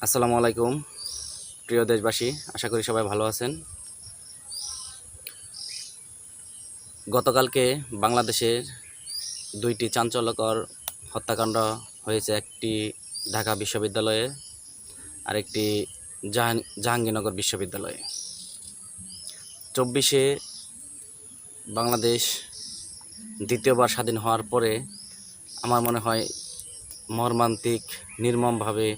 আসসালামু আলাইকুম প্রিয় দেশবাসী, আশা করি সবাই ভালো আছেন। গতকালকে বাংলাদেশের দুইটি চাঞ্চল্যকর হত্যাকাণ্ড হয়েছে, একটি ঢাকা বিশ্ববিদ্যালয়ে আর একটি জাহাঙ্গীরনগর বিশ্ববিদ্যালয়ে। 24শে বাংলাদেশ দ্বিতীয়বার স্বাধীন হওয়ার পরে আমার মনে হয় মর্মান্তিক নির্মমভাবে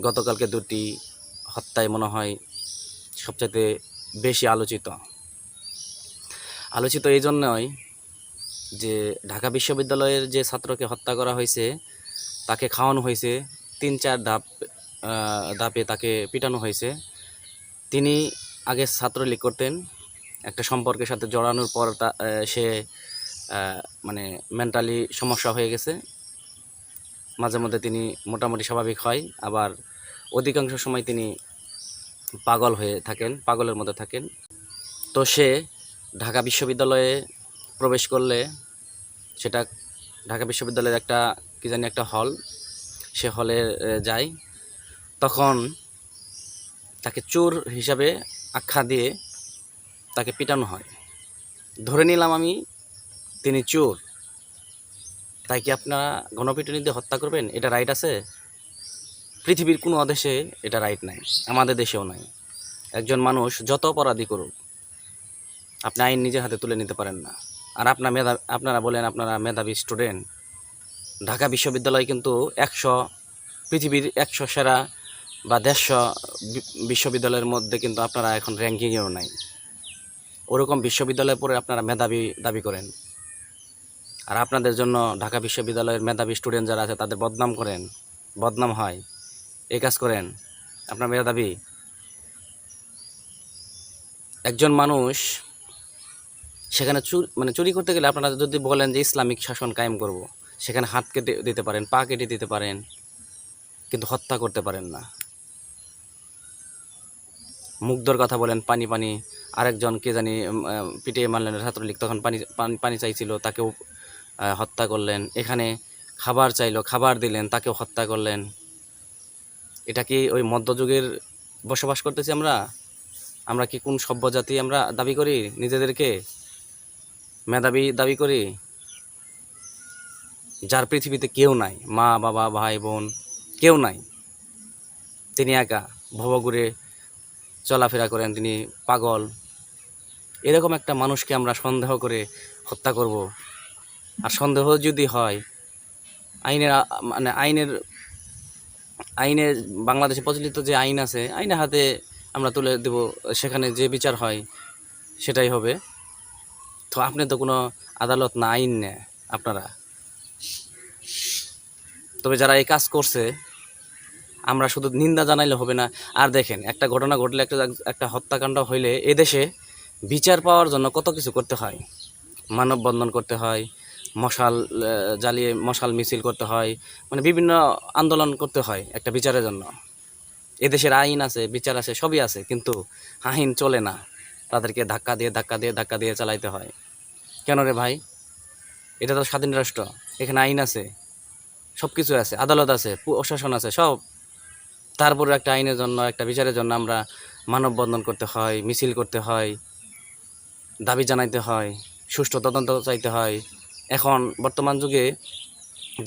গতকালকে দুটি হত্যায় মনে হয় সবচাইতে বেশি আলোচিত এই জন্যই যে ঢাকা বিশ্ববিদ্যালয়ের যে ছাত্রকে হত্যা করা হয়েছে তাকে খাওয়ানো হয়েছে, 3-4 ধাপে তাকে পিটানো হয়েছে। তিনি আগে ছাত্রলীগ করতেন, একটা সম্পর্কের সাথে জড়ানোর পর সে মানে মেন্টালি সমস্যা হয়ে গেছে। মাঝে মধ্যে তিনি মোটামুটি স্বাভাবিক হয়, আবার অধিকাংশ সময় তিনি পাগলের মধ্যে থাকেন। তো সে ঢাকা বিশ্ববিদ্যালয়ে প্রবেশ করলে, সেটা ঢাকা বিশ্ববিদ্যালয়ের একটা হল, সে হলে যায়। তখন তাকে চোর হিসাবে আখ্যা দিয়ে তাকে পিটানো হয়। ধরে নিলাম আমি তিনি চোর, তাই কি আপনারা গণপিটুনি দিয়ে হত্যা করবেন? এটা রাইট আছে? পৃথিবীর কোনো দেশে এটা রাইট নাই, আমাদের দেশেও নাই। একজন মানুষ যত অপরাধী করুক, আপনি আইন নিজের হাতে তুলে নিতে পারেন না। আর আপনারা বলেন আপনারা মেধাবী স্টুডেন্ট। ঢাকা বিশ্ববিদ্যালয় কিন্তু পৃথিবীর 100 সেরা বা 150 বিশ্ববিদ্যালয়ের মধ্যে কিন্তু আপনারা এখন র্যাঙ্কিংয়েও নাই। ওরকম বিশ্ববিদ্যালয়ে পড়ে আপনারা মেধাবী দাবি করেন, আর আপনাদের জন্য ঢাকা বিশ্ববিদ্যালয়ের মেধাবী স্টুডেন্ট যারা আছে তাদের বদনাম হয়। এই কাজ করেন, আপনার মেধাবী। একজন মানুষ সেখানে চুরি করতে গেলে আপনারা যদি বলেন যে ইসলামিক শাসন কায়েম করব, সেখানে হাত কেটে দিতে পারেন, পা কেটে দিতে পারেন, কিন্তু হত্যা করতে পারেন না। মুগ্ধর কথা বলেন, পানি পানি। আরেকজন কে জানি পিটিয়ে মারলেন ছাত্রলীগ, তখন পানি চাইছিল, তাকেও হত্যা করলেন। এখানে খাবার চাইলো, খাবার দিলেন, তাকেও হত্যা করলেন। এটা কি ওই মধ্যযুগের বসবাস করতেছি আমরা কি কোন সভ্য জাতি আমরা দাবি করি নিজেদেরকে মেধাবী দাবি করি? যার পৃথিবীতে কেউ নাই, মা বাবা ভাই বোন কেউ নাই, তিনি একা ভবঘুরে চলাফেরা করেন, তিনি পাগল। এরকম একটা মানুষকে আমরা সন্দেহ করে হত্যা করব? আর সন্দেহ যদি হয়, আইনের বাংলাদেশে প্রচলিত যে আইন আছে, আইনের হাতে আমরা তুলে দেব, সেখানে যে বিচার হয় সেটাই হবে। তো আপনি তো কোনো আদালত না, আইন নেয় আপনারা। তবে যারা এই কাজ করছে, আমরা শুধু নিন্দা জানাইলে হবে না। আর দেখেন, একটা ঘটনা ঘটলে, একটা হত্যাকাণ্ড হইলে এদেশে বিচার পাওয়ার জন্য কত কিছু করতে হয়। মানববন্ধন করতে হয়, মশাল জ্বালিয়ে মশাল মিছিল করতে হয়, মানে বিভিন্ন আন্দোলন করতে হয় একটা বিচারের জন্য। এদেশের আইন আছে, বিচার আছে, সবই আছে, কিন্তু আইন চলে না, তাদেরকে ধাক্কা দিয়ে চালাইতে হয়। কেন রে ভাই? এটা তো স্বাধীন রাষ্ট্র, এখানে আইন আছে, সব কিছু আছে, আদালত আছে, প্রশাসন আছে, সব। তারপরে একটা আইনের জন্য, একটা বিচারের জন্য আমরা মানববন্ধন করতে হয়, মিছিল করতে হয়, দাবি জানাইতে হয়, সুষ্ঠু তদন্ত চাইতে হয়। এখন বর্তমান যুগে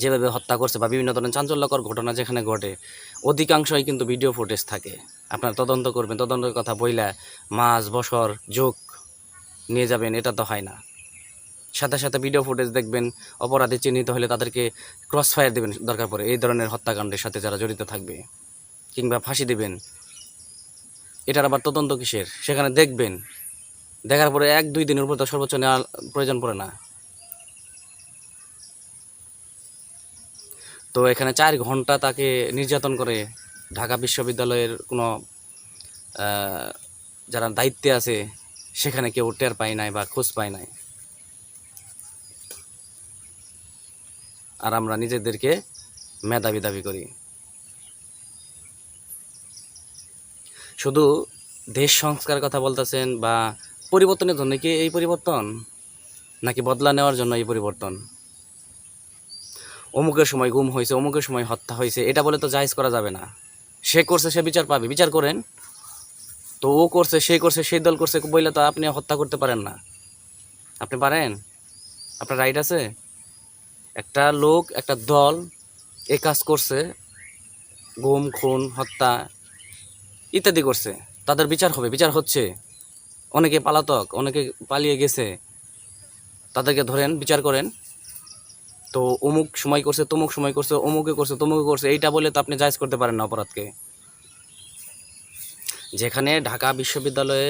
যেভাবে হত্যা করছে বা বিভিন্ন ধরনের চাঞ্চল্যকর ঘটনা যেখানে ঘটে, অধিকাংশই কিন্তু ভিডিও ফুটেজ থাকে। আপনারা তদন্ত করবেন, তদন্তের কথা বইলা মাস বছর যুগ নিয়ে যাবেন, এটা তো হয় না। সাথে সাথে ভিডিও ফুটেজ দেখবেন, অপরাধী চিহ্নিত হলে তাদেরকে ক্রস ফায়ার দেবেন দরকার পড়ে, এই ধরনের হত্যাকাণ্ডের সাথে যারা জড়িত থাকবে, কিংবা ফাঁসি দেবেন। এটার আবার তদন্ত কিসের? সেখানে দেখবেন, দেখার পরে 1-2 দিনের উপর তো সর্বোচ্চ নেওয়ার প্রয়োজন পড়ে না। তো এখানে 4 ঘন্টা তাকে নির্যাতন করে ঢাকা বিশ্ববিদ্যালয়ের কোনো যারা দায়িত্বে আছে সেখানে কেউ টের পায় নাই বা খোঁজ পায় নাই। আর আমরা নিজেদেরকে মেধাবী দাবি করি। শুধু দেশ সংস্কার কথা বলতেছেন বা পরিবর্তনের জন্য কি এই পরিবর্তন, নাকি বদলা নেওয়ার জন্য এই পরিবর্তন? অমুকের সময় গুম হয়েছে, অমুকের সময় হত্যা হয়েছে, এটা বলে তো জায়েজ করা যাবে না। সে করছে, সে বিচার পাবে, বিচার করেন। তো ও করছে, সে করছে, সেই দল করছে বইলে তো আপনি হত্যা করতে পারেন না। আপনি পারেন? আপনার রাইট আছে? একটা লোক, একটা দল এই কাজ করছে, গুম, খুন, হত্যা ইত্যাদি করছে, তাদের বিচার হবে, বিচার হচ্ছে। অনেকে পলাতক, অনেকে পালিয়ে গেছে, তাদেরকে ধরেন, বিচার করেন। তো অমুক সময় করছে, তমুক সময় করছে, অমুকে করছে, তমুকে করছে, এইটা বলে তো আপনি জায়েজ করতে পারেন না অপরাধকে। যেখানে ঢাকা বিশ্ববিদ্যালয়ে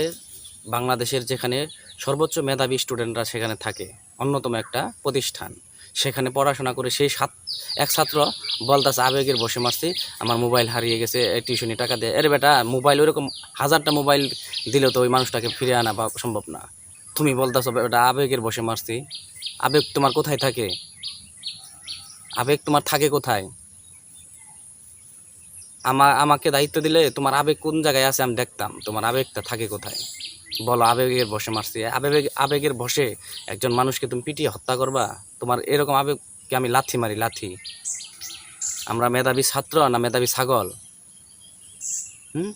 বাংলাদেশের যেখানে সর্বোচ্চ মেধাবী স্টুডেন্টরা সেখানে থাকে, অন্যতম একটা প্রতিষ্ঠান, সেখানে পড়াশোনা করে সেই এক ছাত্র বলতাছে আবেগের বসে মারছি, আমার মোবাইল হারিয়ে গেছে, টিউশনি টাকা দিয়ে। আরে বেটা, মোবাইল ওইরকম 1000টা মোবাইল দিলেও তো ওই মানুষটাকে ফিরে আনা সম্ভব না। তুমি বলতেছো বেটা আবেগের বসে মারছি। আবেগ তোমার কোথায় থাকে? আবেগ তোমার থাকে কোথায়? আমাকে দায়িত্ব দিলে তোমার আবেগ কোন জায়গায় আছে আমি দেখতাম, তোমার আবেগটা থাকে কোথায়? বলো, আবেগের বশে মারছি। আবেগের বশে একজন মানুষকে তুমি পিটিয়ে হত্যা করবা? তোমার এরকম আবেগকে আমি লাথি মারি, লাথি। আমরা মেধাবী ছাত্র না মেধাবী ছাগল? হুম?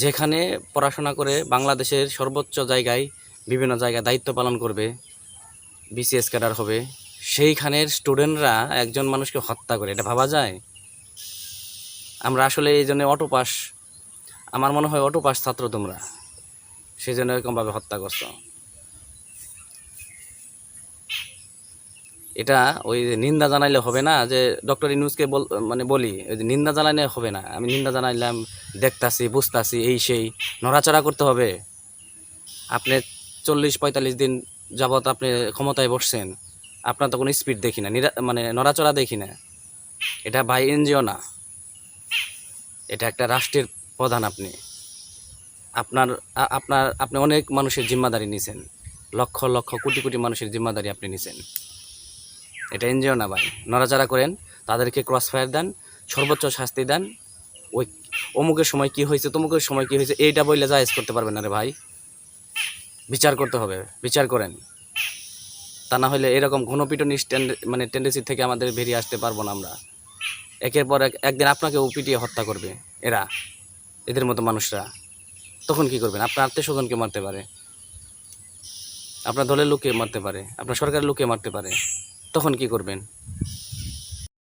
যেখানে পড়াশোনা করে বাংলাদেশের সর্বোচ্চ জায়গায়, বিভিন্ন জায়গায় দায়িত্ব পালন করবে, বিসিএস ক্যাডার হবে, সেইখানের স্টুডেন্টরা একজন মানুষকে হত্যা করে, এটা ভাবা যায়? আমরা আসলে এই জন্য অটোপাস, আমার মনে হয় অটোপাস ছাত্র তোমরা, সেই জন্য এরকমভাবে হত্যা করছো। এটা ওই যে নিন্দা জানাইলে হবে না, যে ডক্টর ইউনূসকে মানে বলি, ওই যে নিন্দা জানাইলে হবে না, আমি নিন্দা জানাইলাম, দেখতাছি, বুঝতাছি, এই সেই, নড়াচড়া করতে হবে। আপনি 40-45 দিন যাবৎ আপনি ক্ষমতায় বসছেন, আপনার তো কোনো স্পিড দেখি না, মানে নড়াচড়া দেখি না। এটা ভাই এনজিও না, এটা একটা রাষ্ট্রের প্রধান। আপনার আপনি অনেক মানুষের জিম্মাদারি নিছেন, লক্ষ লক্ষ কোটি কোটি মানুষের জিম্মাদারি আপনি নিছেন। এটা এনজিও না ভাই। নড়াচড়া করেন, তাদেরকে ক্রস ফায়ার দেন, সর্বোচ্চ শাস্তি দেন। ওই অমুকের সময় কি হয়েছে, তমুকের সময় কি হয়েছে, এইটা বললে জায়েজ করতে পারবেন না রে ভাই। বিচার করতে হবে, বিচার করেন। তা না হলে এরকম ঘনপিটনি মানে টেন্ডেন্সি থেকে আমাদের বেরিয়ে আসতে পারবো না আমরা। একের পর একদিন আপনাকেও পিটিয়ে হত্যা করবে এরা, এদের মতো মানুষরা। তখন কি করবেন? আপনার আত্মীয় স্বজনকে মারতে পারে, আপনার দলের লোককে মারতে পারে, আপনার সরকারের লোককে মারতে পারে। তখন কি করবেন?